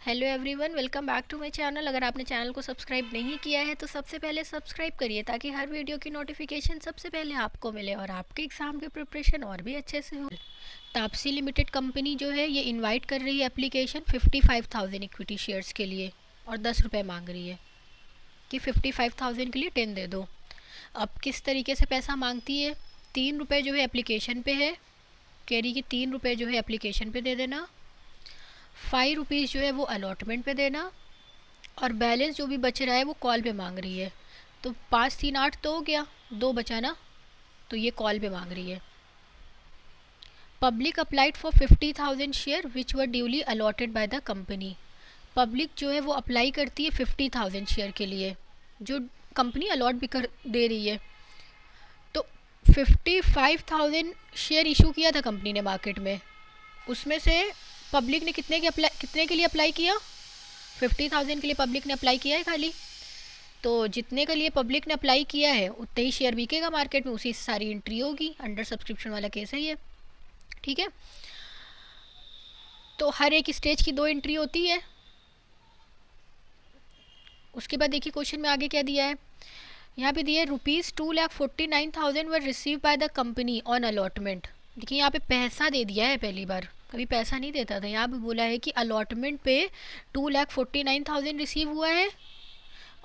Hello everyone, welcome back to my channel. अगर आपने channel को सब्सक्राइब नहीं किया है तो सबसे पहले सब्सक्राइब करिए ताकि हर वीडियो की नोटिफिकेशन सबसे पहले आपको मिले और आपके एग्ज़ाम की प्रिपरेशन और भी अच्छे से हो। तापसी लिमिटेड कंपनी जो है ये इनवाइट कर रही है एप्लीकेशन 55,000 इक्विटी शेयर्स के लिए और 10 रुपये मांग रही है कि 55,000 के लिए 10 दे दो। अब किस तरीके से पैसा मांगती है? 3 रुपये जो है एप्लीकेशन पे है, कह रही कि 3 रुपये जो है एप्लीकेशन पे दे देना, 5 रुपीज़ जो है वो अलॉटमेंट पे देना और बैलेंस जो भी बच रहा है वो कॉल पे मांग रही है। तो 5 3 8 तो हो गया, 2 बचा ना, तो ये कॉल पे मांग रही है। Public applied for 50,000 share which were duly allotted bye the company. Public जो है वो अप्लाई करती है 50,000 शेयर के लिए जो कंपनी अलॉट भी कर दे रही है। तो 55,000 शेयर इशू किया था कंपनी ने मार्केट में, उसमें से पब्लिक ने कितने के लिए अप्लाई किया? 50,000 के लिए पब्लिक ने अप्लाई किया है खाली। तो जितने के लिए पब्लिक ने अप्लाई किया है उतने ही शेयर बिकेगा मार्केट में, उसी से सारी एंट्री होगी। अंडर सब्सक्रिप्शन वाला केस है ये, ठीक है। तो हर एक स्टेज की 2 एंट्री होती है। उसके बाद देखिए क्वेश्चन में आगे क्या दिया है। यहाँ पे दिया है ₹2,49,000 were receive by the company on allotment. देखिए यहाँ पे पैसा दे दिया है, पहली बार, कभी पैसा नहीं देता था। यहाँ पे बोला है कि अलॉटमेंट पे 2,49,000 रिसीव हुआ है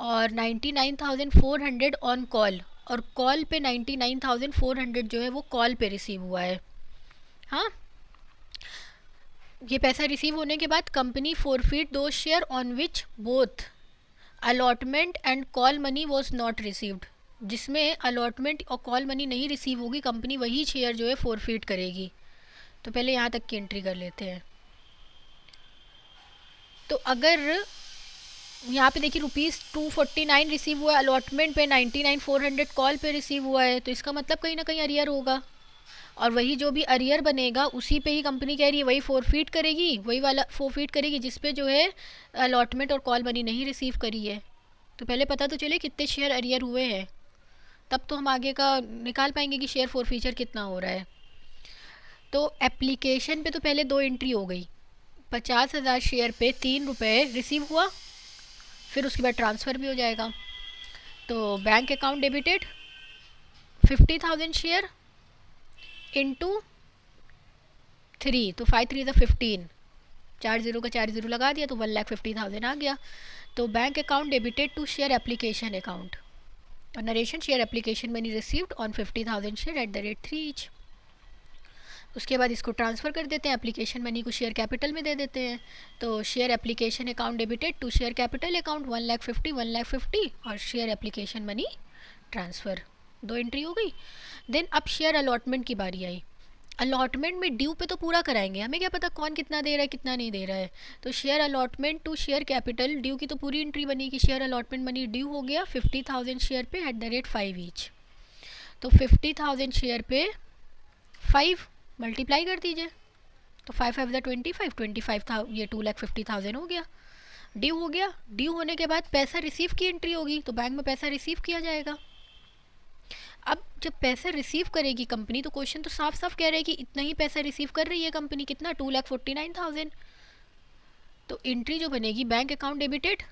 और 99,400 ऑन कॉल, और कॉल पे 99,400 जो है वो कॉल पे रिसीव हुआ है। हाँ, ये पैसा रिसीव होने के बाद कंपनी फोरफीट दो share on which both allotment and call money was not received. जिसमें अलॉटमेंट और कॉल मनी नहीं रिसीव होगी, कंपनी वही शेयर जो है फोरफीट करेगी। तो पहले यहाँ तक की एंट्री कर लेते हैं। तो अगर यहाँ पे देखिए ₹249 रिसीव हुआ है अलॉटमेंट पे, 99,400 कॉल पे रिसीव हुआ है, तो इसका मतलब कहीं ना कहीं अरियर होगा, और वही जो भी अरियर बनेगा उसी पे ही कंपनी कह रही है वही फोरफीट करेगी, वही वाला फोरफीट करेगी जिस पे जो है अलॉटमेंट और कॉल मनी नहीं रिसीव करी है। तो पहले पता तो चले कितने शेयर अरियर हुए हैं, तब तो हम आगे का निकाल पाएंगे कि शेयर फोरफीचर कितना हो रहा है। तो एप्लीकेशन पे तो पहले 2 एंट्री हो गई। 50,000 शेयर पे 3 रुपये रिसीव हुआ, फिर उसके बाद ट्रांसफ़र भी हो जाएगा। तो bank account debited 50,000 share into 3, तो 5 3 15, 4 ज़ीरो का 4 ज़ीरो लगा दिया तो 1,50,000 आ गया। तो bank account debited to share application account और narration share application money received on 50,000 share at the rate 3 each. उसके बाद इसको ट्रांसफ़र कर देते हैं, एप्लीकेशन मनी को शेयर कैपिटल में दे देते हैं। तो share application account debited to share capital account 1,50,000 और share application money transfer, 2 entry हो गई। देन अब शेयर अलॉटमेंट की बारी आई। अलॉटमेंट में ड्यू पे तो पूरा कराएंगे, हमें क्या पता कौन कितना दे रहा है कितना नहीं दे रहा है। तो share allotment to share capital, due की तो पूरी एंट्री बनी कि शेयर अलॉटमेंट मनी ड्यू हो गया 50,000 शेयर पे एट द रेट 5 ईच। तो 50,000 शेयर पे 5 मल्टीप्लाई कर दीजिए, तो 5 5 25, 25,000 ये 2,50,000 हो गया। ड्यू हो गया। ड्यू होने के बाद पैसा रिसीव की एंट्री होगी, तो बैंक में पैसा रिसीव किया जाएगा। अब जब पैसा रिसीव करेगी कंपनी, तो क्वेश्चन तो साफ साफ कह रहा है कि इतना ही पैसा रिसीव कर रही है कंपनी, कितना? 2,49,000। तो एंट्री जो बनेगी बैंक अकाउंट डेबिटेड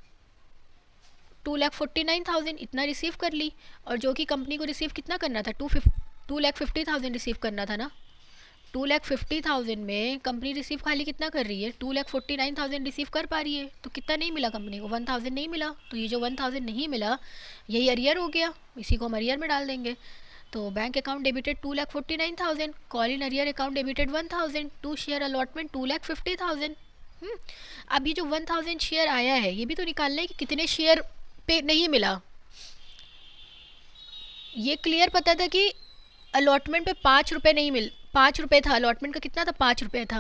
2,49,000 इतना रिसीव कर ली, और जो कि कंपनी को रिसीव कितना करना था? 2,50,000 रिसीव करना था ना। 2,50,000 में कंपनी रिसीव खाली कितना कर रही है? 2,49,000 रिसीव कर पा रही है, तो कितना नहीं मिला कंपनी को? 1,000 नहीं मिला। तो ये जो 1,000 नहीं मिला यही अरियर हो गया, इसी को हम अरियर में डाल देंगे। तो bank account debited 2,49,000, call in arrear account debited 1,000, to share allotment 2,50,000। अब ये जो 1,000 शेयर आया है ये भी तो निकालना है कि कितने शेयर पे नहीं मिला। ये क्लियर पता था कि अलॉटमेंट पे 5 रुपये नहीं 5 रुपये था, अलॉटमेंट का कितना था? 5 रुपये था।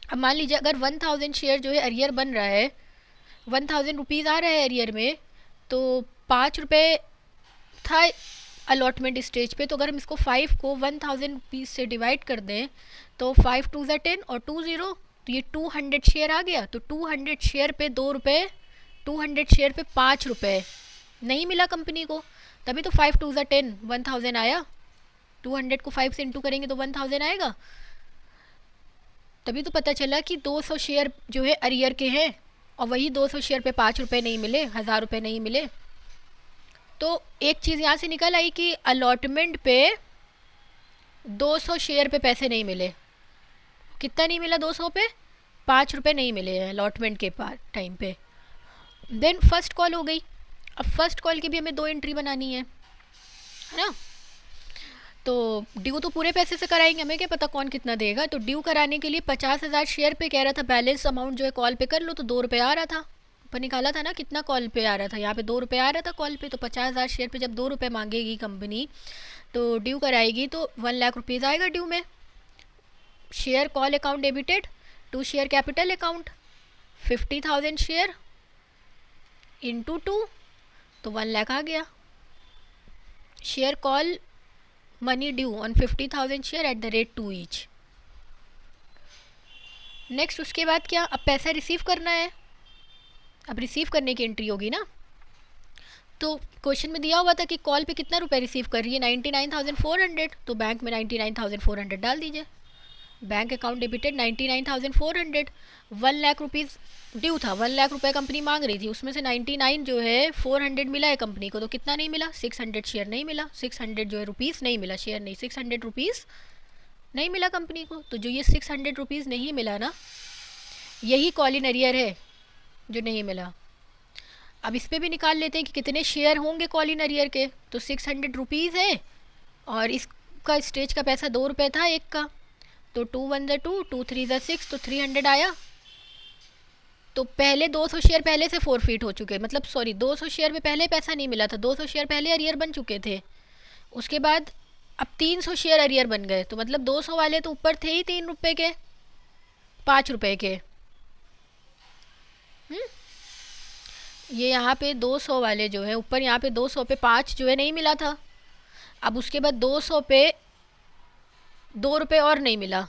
अब मान लीजिए अगर 1,000 शेयर जो है अरियर बन रहा है, 1,000 रुपीज़ आ रहा है अरियर में, तो 5 रुपये था अलॉटमेंट स्टेज पे। तो अगर हम इसको 5 को 1,000 रुपीज़ से डिवाइड कर दें तो 5 2 10 और 2 0, तो ये 200 शेयर आ गया। तो 200 शेयर पे 2 रुपये, 200 शेयर पे 5 रुपये नहीं मिला कंपनी को, तभी तो 5 2 10 1,000 आया। 200 को 5 से इंटू करेंगे तो 1,000 आएगा। तभी तो पता चला कि 200 शेयर जो है अरियर के हैं, और वही 200 शेयर पे 5 रुपये नहीं मिले, 1000 रुपये नहीं मिले। तो एक चीज़ यहाँ से निकल आई कि अलॉटमेंट पे 200 शेयर पे पैसे नहीं मिले। कितना नहीं मिला 200 पे? 5 रुपये नहीं मिले हैं अलॉटमेंट के टाइम पे। देन फर्स्ट कॉल हो गई। अब फर्स्ट कॉल की भी हमें 2 एंट्री बनानी है ना। तो ड्यू तो पूरे पैसे से कराएंगे, हमें क्या पता कौन कितना देगा। तो ड्यू कराने के लिए 50,000 शेयर पे कह रहा था बैलेंस अमाउंट जो है कॉल पे कर लो, तो 2 रुपये आ रहा था। पर निकाला था ना कितना कॉल पे आ रहा था, यहाँ पे 2 रुपये आ रहा था कॉल पे। तो 50,000 शेयर पे जब 2 रुपये मांगेगी कंपनी तो ड्यू कराएगी तो 1 लाख रुपीज़ आएगा ड्यू में। Share call account debited to share capital account, 50,000 share into 2 तो 1 लाख आ गया। Share call money due on 50,000 share at the rate 2 each. Next उसके बाद क्या, अब पैसा रिसीव करना है। अब रिसीव करने की एंट्री होगी ना। तो क्वेश्चन में दिया हुआ था कि कॉल पे कितना रुपए रिसीव कर रही है, 99,400। तो बैंक में 99,400 डाल दीजिए। Bank account debited 99,400। 1 lakh rupees due था, 1 लाख रुपए कंपनी मांग रही थी, उसमें से 99 जो है 400 मिला है कंपनी को। तो कितना नहीं मिला, 600 शेयर नहीं मिला। 600 जो है रुपीज़ नहीं मिला, शेयर नहीं, 600 रुपीज़ नहीं मिला कंपनी को। तो जो ये 600 रुपीज़ नहीं मिला ना, यही कॉल इन अरियर है जो नहीं मिला। अब इस पर भी निकाल लेते हैं कि कितने शेयर होंगे कॉल इन अरियर के। तो 600 रुपीज़ है और इसका स्टेज का पैसा 2 रुपये था एक का। तो 2 1 ज़ा 2, 2 3 ज़ा 6, तो 300 आया। तो पहले 200 शेयर पहले से फोरफीट हो चुके, मतलब सॉरी 200 शेयर में पहले पैसा नहीं मिला था, 200 शेयर पहले अरियर बन चुके थे। उसके बाद अब 300 शेयर अरियर बन गए। तो मतलब 200 वाले तो ऊपर थे ही 3 रुपये के, 5 रुपये के। ये यहाँ पे 200 वाले जो है ऊपर, यहाँ पे 200 पे 5 जो है नहीं मिला था। अब उसके बाद 200 पे 2 रुपये और नहीं मिला,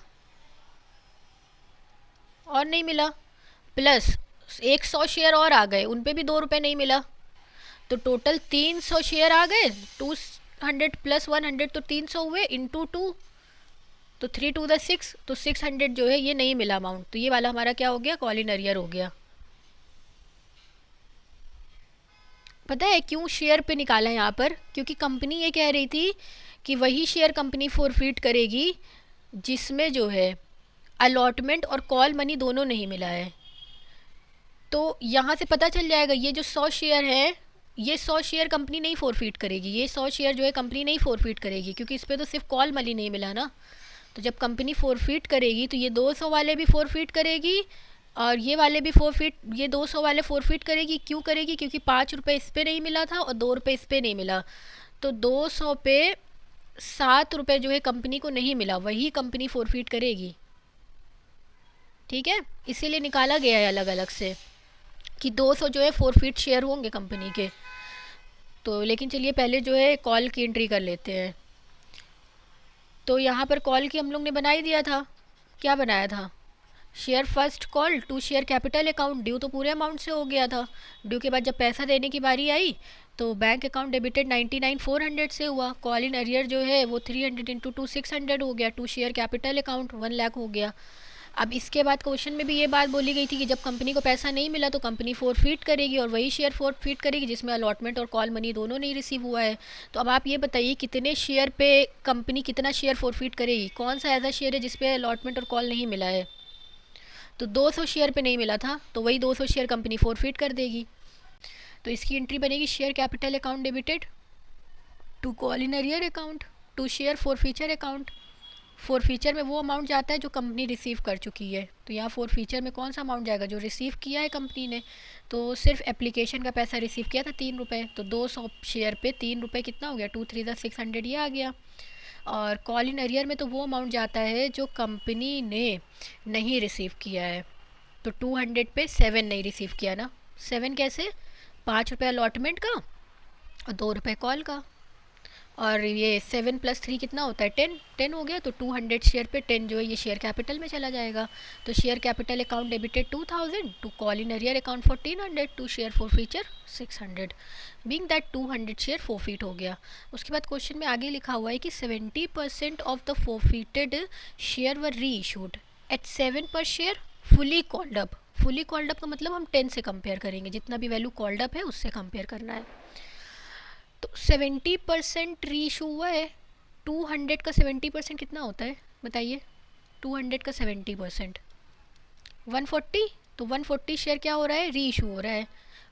और नहीं मिला, प्लस 100 शेयर और आ गए, उन पे भी 2 रुपये नहीं मिला। तो टोटल 300 शेयर आ गए, 200 प्लस 100 तो 300 हुए, इंटू 2 तो 3 2 ज़ा 6, तो 600 जो है ये नहीं मिला अमाउंट। तो ये वाला हमारा क्या हो गया, कॉल इन अरियर हो गया। पता है क्यों शेयर पे निकाला यहाँ पर, क्योंकि कंपनी ये कह रही थी कि वही शेयर कंपनी फोरफीट करेगी जिसमें जो है अलॉटमेंट और कॉल मनी दोनों नहीं मिला है। तो यहाँ से पता चल जाएगा ये जो 100 शेयर है, ये 100 शेयर कंपनी नहीं फोरफीट करेगी, ये 100 शेयर जो है कंपनी नहीं फोरफीट करेगी, क्योंकि इस पर तो सिर्फ कॉल मनी नहीं मिला ना। तो जब कंपनी फोरफीट करेगी तो ये 200 वाले भी फोरफीट करेगी और ये वाले भी फोरफीट, ये 200 वाले फोरफीट करेगी। क्यों करेगी, क्योंकि 5 रुपये इस पर नहीं मिला था और 2 रुपये इस पर नहीं मिला। तो 200 पे 7 रुपये जो है कंपनी को नहीं मिला, वही कंपनी फोरफीट करेगी। ठीक है, इसीलिए निकाला गया है अलग अलग से कि 200 जो है फोरफीट शेयर होंगे कंपनी के। तो लेकिन चलिए पहले जो है कॉल की एंट्री कर लेते हैं। तो यहाँ पर कॉल की हम लोग ने बना ही दिया था। क्या बनाया था, share first call to share capital account. Due तो पूरे अमाउंट से हो गया था। ड्यू के बाद जब पैसा देने की बारी आई तो बैंक अकाउंट डेबिटेड 99,400 से हुआ। कॉल इन अरियर जो है वो 300 इंटू 2 600 हो गया। To share capital account 1 lakh हो गया। अब इसके बाद क्वेश्चन में भी ये बात बोली गई थी कि जब कंपनी को पैसा नहीं मिला तो कंपनी फोरफीट करेगी और वही शेयर फोरफीट करेगी जिसमें अलॉटमेंट और कॉल मनी दोनों नहीं रिसीव हुआ है। तो अब आप ये बताइए कितने शेयर पे कंपनी कितना शेयर फोरफीट करेगी, कौन सा ऐसा शेयर है जिसपे अलॉटमेंट और कॉल नहीं मिला है। तो 200 शेयर पे नहीं मिला था तो वही 200 शेयर कंपनी फोरफीट कर देगी। तो इसकी एंट्री बनेगी share capital account debited to call in arrear account to share forfeiture account. Forfeiture में वो अमाउंट जाता है जो कंपनी रिसीव कर चुकी है। तो यहाँ फोरफीचर में कौन सा अमाउंट जाएगा, जो रिसीव किया है कंपनी ने। तो सिर्फ एप्लीकेशन का पैसा रिसीव किया था 3 रुपये। तो 200 शेयर पे 3 रुपये कितना हो गया, 2 3 ज़ा 600 ये आ गया। और कॉल इन अरियर में तो वो अमाउंट जाता है जो कंपनी ने नहीं रिसीव किया है। तो 200 पे 7 नहीं रिसीव किया ना। 7 कैसे, 5 रुपये अलॉटमेंट का और 2 रुपये कॉल का। और ये 7 + 3 कितना होता है, 10 हो गया। तो 200 शेयर पे 10 जो है ये शेयर कैपिटल में चला जाएगा। तो share capital account debited 2000 to call in arrear account 1400 to share forfeiture 600 being that 200 share forfeit हो गया। उसके बाद क्वेश्चन में आगे लिखा हुआ है कि 70% ऑफ द फोरफीटेड शेयर वर री issued at 7 per share fully called up fully called up का मतलब हम 10 से कंपेयर करेंगे, जितना भी वैल्यू कॉल्ड अप है उससे कंपेयर करना है। तो 70% री इशू हुआ है। 200 का 70% कितना होता है बताइए? 200 का 70% 140। तो 140 शेयर क्या हो रहा है? री इशू हो रहा है।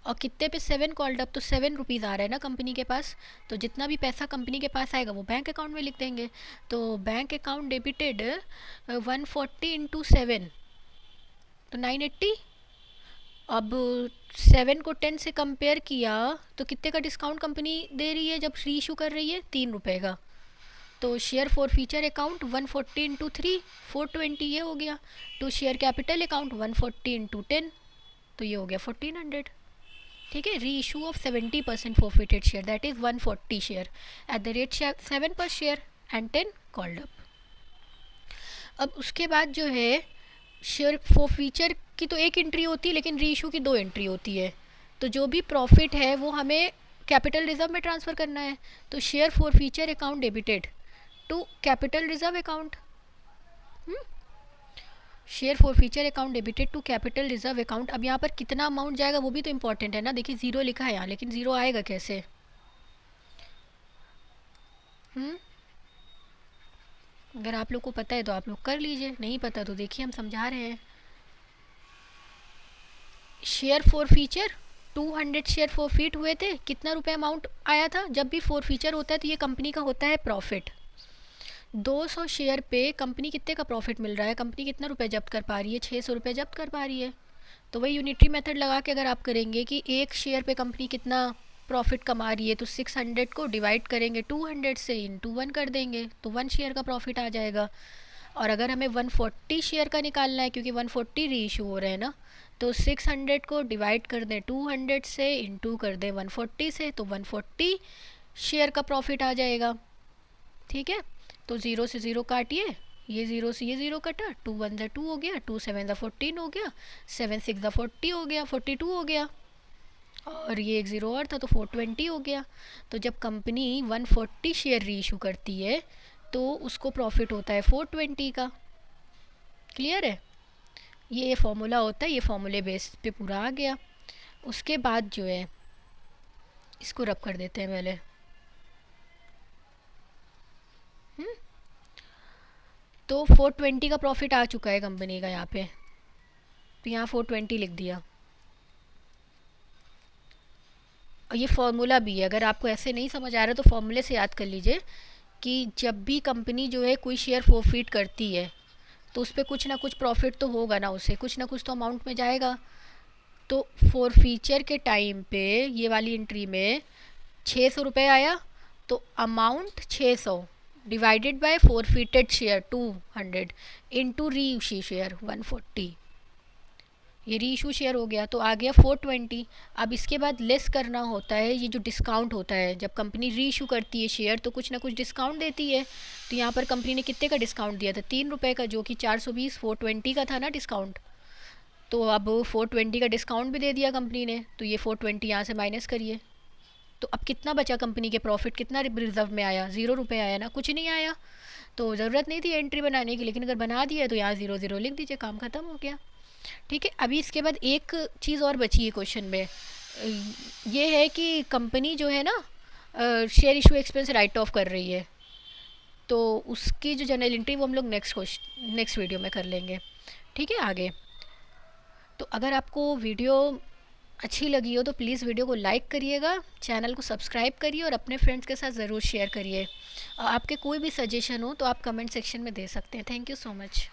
और कितने पे? 7 कॉल्ड अप, तो 7 रुपीज़ आ रहा है ना कंपनी के पास। तो जितना भी पैसा कंपनी के पास आएगा वो बैंक अकाउंट में लिख देंगे। तो बैंक अकाउंट डेबिटेड 140 इंटू 7 तो 980। अब 7 को 10 से कंपेयर किया तो कितने का डिस्काउंट कंपनी दे रही है जब री इशू कर रही है? 3 रुपये का। तो share forfeiture account 140 into 3 420 ये हो गया। To share capital account 140 into 10 तो ये हो गया 1400। ठीक है, reissue of 70% forfeited share that is 140 share at the rate 7 per share and 10 called up. अब उसके बाद जो है शेयर फॉर फीचर की तो एक एंट्री होती है, लेकिन री इशू की 2 एंट्री होती है। तो जो भी प्रॉफिट है वो हमें कैपिटल रिजर्व में ट्रांसफ़र करना है। तो share forfeiture account debited to capital reserve account. Share forfeiture account debited to capital reserve account. अब यहाँ पर कितना अमाउंट जाएगा वो भी तो इम्पोर्टेंट है ना। देखिए ज़ीरो लिखा है यहाँ, लेकिन ज़ीरो आएगा कैसे? अगर आप लोग को पता है तो आप लोग कर लीजिए, नहीं पता तो देखिए हम समझा रहे हैं। Share for feature 200 share for feet हुए थे, कितना रुपए अमाउंट आया था? जब भी फॉर फीचर होता है तो ये कंपनी का होता है प्रॉफिट। 200 शेयर पे कंपनी कितने का प्रॉफिट मिल रहा है? कंपनी कितना रुपए जब्त कर पा रही है? 600 रुपये जब्त कर पा रही है। तो वही यूनिटरी मेथड लगा के अगर आप करेंगे कि एक शेयर पे कंपनी कितना प्रॉफिट कमा रही है, तो 600 को डिवाइड करेंगे 200 से, इंटू 1 कर देंगे तो 1 शेयर का प्रॉफिट आ जाएगा। और अगर हमें 140 शेयर का निकालना है, क्योंकि 140 री इशू हो रहे हैं ना, तो 600 को डिवाइड कर दें 200 से, इंटू कर दें 140 से, तो 140 शेयर का प्रॉफिट आ जाएगा। ठीक है, तो 0 से 0 काटिए, ये 0 से ये 0 कटा, 2 1 ज़ा 2 हो गया, 2 7 ज़ा 14 हो गया, 7 6 ज़ा 40 हो गया, 42 हो गया, और ये एक 0 और था तो 420 हो गया। तो जब कंपनी 140 शेयर री इशू करती है तो उसको प्रॉफिट होता है 420 का। क्लियर है? ये फॉर्मूला होता है, ये फॉर्मूले बेस पे पूरा आ गया। उसके बाद जो है इसको रब कर देते हैं पहले। तो 420 का प्रॉफिट आ चुका है कंपनी का यहाँ पे, तो यहाँ 420 लिख दिया। और ये फार्मूला भी है, अगर आपको ऐसे नहीं समझ आ रहा तो फॉर्मूले से याद कर लीजिए कि जब भी कंपनी जो है कोई शेयर फॉरफीट करती है तो उस पर कुछ ना कुछ प्रॉफिट तो होगा ना, उसे कुछ ना कुछ तो अमाउंट में जाएगा। तो फॉरफीचर के टाइम पे ये वाली एंट्री में 600 रुपये आया, तो amount 600 divided by forfeited share 200 into re issue share 140, ये री इशू शेयर हो गया, तो आ गया 420। अब इसके बाद लेस करना होता है ये जो डिस्काउंट होता है, जब कंपनी री इशू करती है शेयर तो कुछ ना कुछ डिस्काउंट देती है। तो यहाँ पर कंपनी ने कितने का डिस्काउंट दिया था? 3 रुपये का, जो कि 420 420 का था ना डिस्काउंट। तो अब 420 का डिस्काउंट भी दे दिया कंपनी ने, तो ये 420 यहाँ से माइनस करिए, तो अब कितना बचा कंपनी के प्रॉफिट? कितना रिजर्व में आया? 0 रुपये आया ना, कुछ नहीं आया। तो ज़रूरत नहीं थी एंट्री बनाने की, लेकिन अगर बना दिया तो यहाँ 0 0 लिख दीजिए, काम ख़त्म हो गया। ठीक है, अभी इसके बाद एक चीज़ और बची है क्वेश्चन में, ये है कि कंपनी जो है ना share issue expense right of कर रही है, तो उसकी जो जनरल एंट्री वो हम लोग नेक्स्ट वीडियो में कर लेंगे। ठीक है, आगे। तो अगर आपको वीडियो अच्छी लगी हो तो प्लीज़ वीडियो को लाइक करिएगा, चैनल को सब्सक्राइब करिए और अपने फ्रेंड्स के साथ ज़रूर शेयर करिए। आपके कोई भी सजेशन हो तो आप कमेंट सेक्शन में दे सकते हैं। Thank you so much.